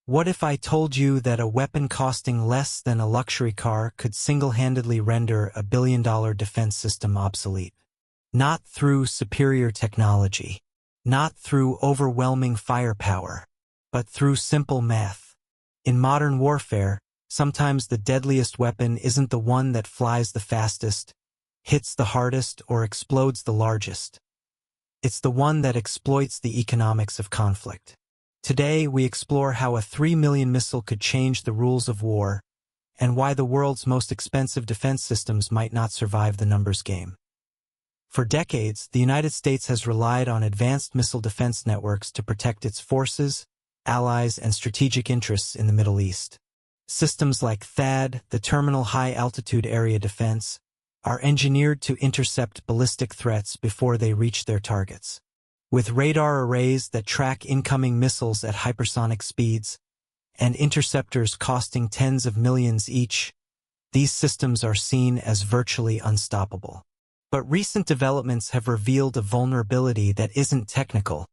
What if I told you that a weapon costing less than a luxury car could single-handedly render a billion-dollar defense system obsolete? Not through superior technology, not through overwhelming firepower, but through simple math. In modern warfare, sometimes the deadliest weapon isn't the one that flies the fastest, hits the hardest, or explodes the largest. It's the one that exploits the economics of conflict. Today, we explore how a 3 million missile could change the rules of war, and why the world's most expensive defense systems might not survive the numbers game. For decades, the United States has relied on advanced missile defense networks to protect its forces, allies, and strategic interests in the Middle East. Systems like THAAD, the Terminal High Altitude Area Defense, are engineered to intercept ballistic threats before they reach their targets. With radar arrays that track incoming missiles at hypersonic speeds, and interceptors costing tens of millions each, these systems are seen as virtually unstoppable. But recent developments have revealed a vulnerability that isn't technical,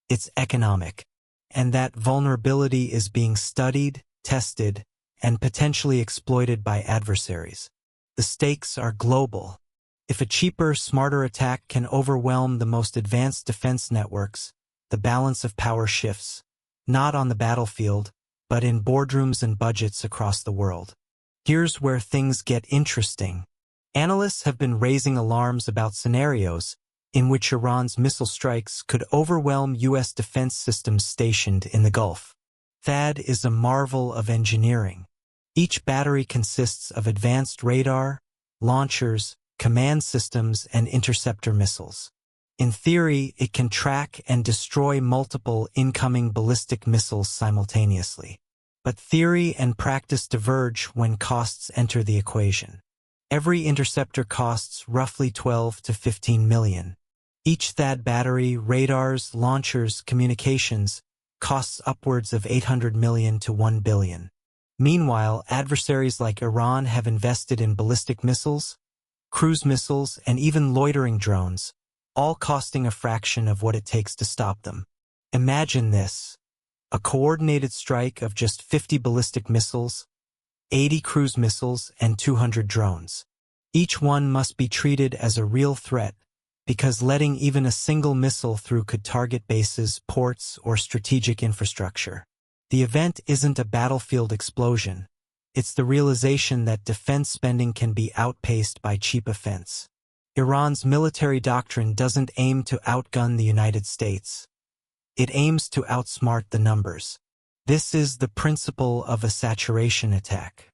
it's economic. And that vulnerability is being studied, tested, and potentially exploited by adversaries. The stakes are global. If a cheaper, smarter attack can overwhelm the most advanced defense networks, the balance of power shifts, not on the battlefield, but in boardrooms and budgets across the world. Here's where things get interesting. Analysts have been raising alarms about scenarios in which Iran's missile strikes could overwhelm U.S. defense systems stationed in the Gulf. THAAD is a marvel of engineering. Each battery consists of advanced radar, launchers, command systems, and interceptor missiles. In theory, it can track and destroy multiple incoming ballistic missiles simultaneously. But theory and practice diverge when costs enter the equation. Every interceptor costs roughly 12 to 15 million. Each THAAD battery, radars, launchers, communications costs upwards of 800 million to 1 billion. Meanwhile, adversaries like Iran have invested in ballistic missiles, cruise missiles, and even loitering drones, all costing a fraction of what it takes to stop them. Imagine this: a coordinated strike of just 50 ballistic missiles, 80 cruise missiles, and 200 drones. Each one must be treated as a real threat, because letting even a single missile through could target bases, ports, or strategic infrastructure. The event isn't a battlefield explosion. It's the realization that defense spending can be outpaced by cheap offense. Iran's military doctrine doesn't aim to outgun the United States. It aims to outsmart the numbers. This is the principle of a saturation attack.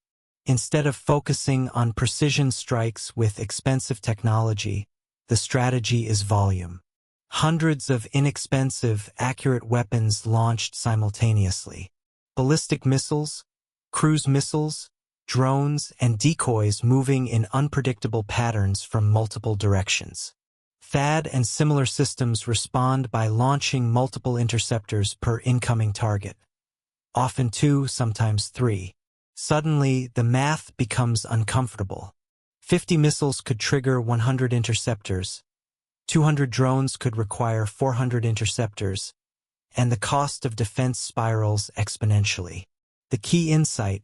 Instead of focusing on precision strikes with expensive technology, the strategy is volume. Hundreds of inexpensive, accurate weapons launched simultaneously. Ballistic missiles, cruise missiles, drones, and decoys moving in unpredictable patterns from multiple directions. THAAD and similar systems respond by launching multiple interceptors per incoming target. Often 2, sometimes 3. Suddenly, the math becomes uncomfortable. 50 missiles could trigger 100 interceptors. 200 drones could require 400 interceptors. And the cost of defense spirals exponentially. The key insight: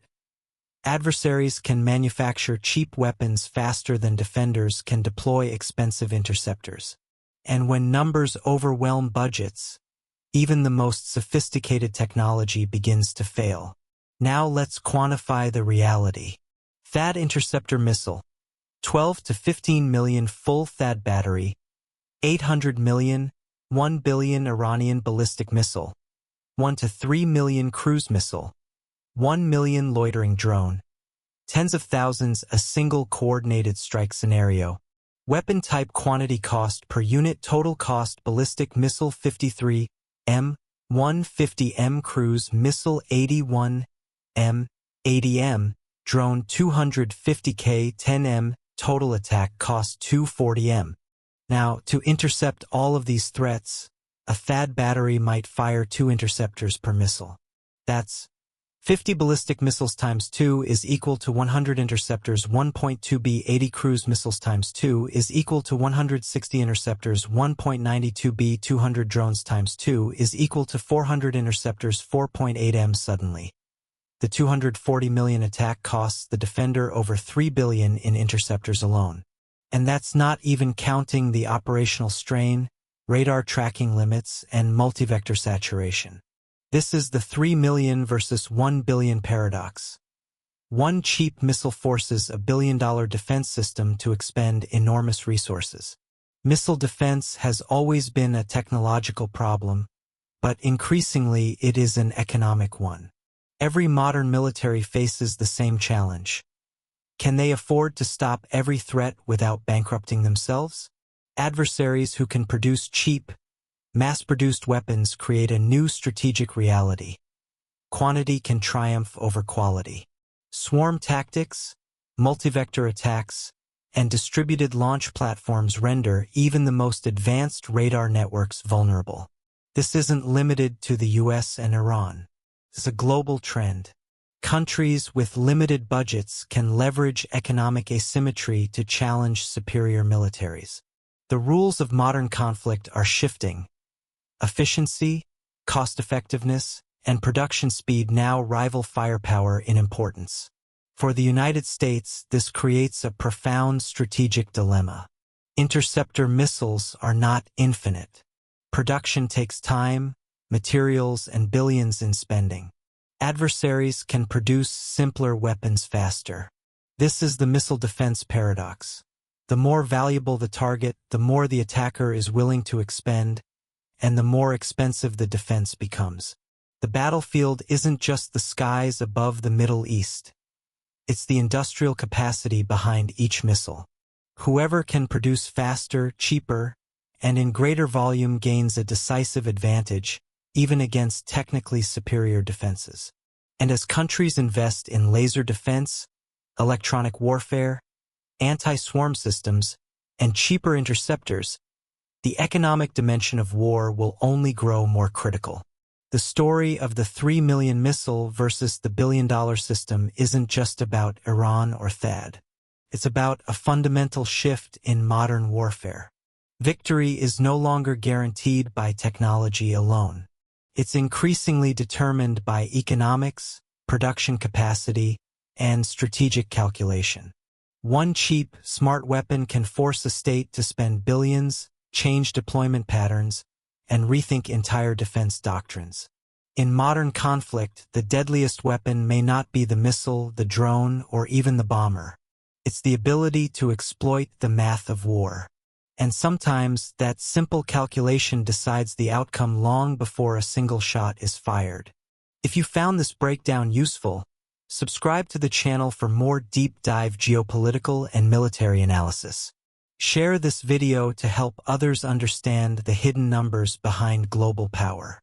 adversaries can manufacture cheap weapons faster than defenders can deploy expensive interceptors. And when numbers overwhelm budgets, even the most sophisticated technology begins to fail. Now let's quantify the reality. THAAD interceptor missile: 12 to 15 million full THAAD battery, 800 million, 1 billion Iranian ballistic missile, 1 to 3 million cruise missile, 1 million loitering drone, tens of thousands a single coordinated strike scenario. Weapon type quantity cost per unit total cost: ballistic missile 53 M, 150 M, cruise missile 81 M, 80 M, drone 250K, 10 M, total attack cost 240 M. Now, to intercept all of these threats, a THAAD battery might fire 2 interceptors per missile. That's 50 ballistic missiles times 2 is equal to 100 interceptors. 1.2b 80 cruise missiles times 2 is equal to 160 interceptors. 1.92b 200 drones times 2 is equal to 400 interceptors. 4.8m suddenly. The $240 million attack costs the defender over $3 billion in interceptors alone. And that's not even counting the operational strain, radar tracking limits, and multivector saturation. This is the 3 million versus 1 billion paradox. One cheap missile forces a billion-dollar defense system to expend enormous resources. Missile defense has always been a technological problem, but increasingly it is an economic one. Every modern military faces the same challenge. Can they afford to stop every threat without bankrupting themselves? Adversaries who can produce cheap, mass-produced weapons create a new strategic reality. Quantity can triumph over quality. Swarm tactics, multivector attacks, and distributed launch platforms render even the most advanced radar networks vulnerable. This isn't limited to the US and Iran. It's a global trend. Countries with limited budgets can leverage economic asymmetry to challenge superior militaries. The rules of modern conflict are shifting. Efficiency, cost-effectiveness, and production speed now rival firepower in importance. For the United States, this creates a profound strategic dilemma. Interceptor missiles are not infinite. Production takes time, materials, and billions in spending. Adversaries can produce simpler weapons faster. This is the missile defense paradox. The more valuable the target, the more the attacker is willing to expend, and the more expensive the defense becomes. The battlefield isn't just the skies above the Middle East. It's the industrial capacity behind each missile. Whoever can produce faster, cheaper, and in greater volume gains a decisive advantage, even against technically superior defenses. And as countries invest in laser defense, electronic warfare, anti-swarm systems, and cheaper interceptors, the economic dimension of war will only grow more critical. The story of the 3 million missile versus the billion-dollar system isn't just about Iran or THAAD. It's about a fundamental shift in modern warfare. Victory is no longer guaranteed by technology alone. It's increasingly determined by economics, production capacity, and strategic calculation. One cheap, smart weapon can force a state to spend billions, change deployment patterns, and rethink entire defense doctrines. In modern conflict, the deadliest weapon may not be the missile, the drone, or even the bomber. It's the ability to exploit the math of war. And sometimes, that simple calculation decides the outcome long before a single shot is fired. If you found this breakdown useful, subscribe to the channel for more deep-dive geopolitical and military analysis. Share this video to help others understand the hidden numbers behind global power.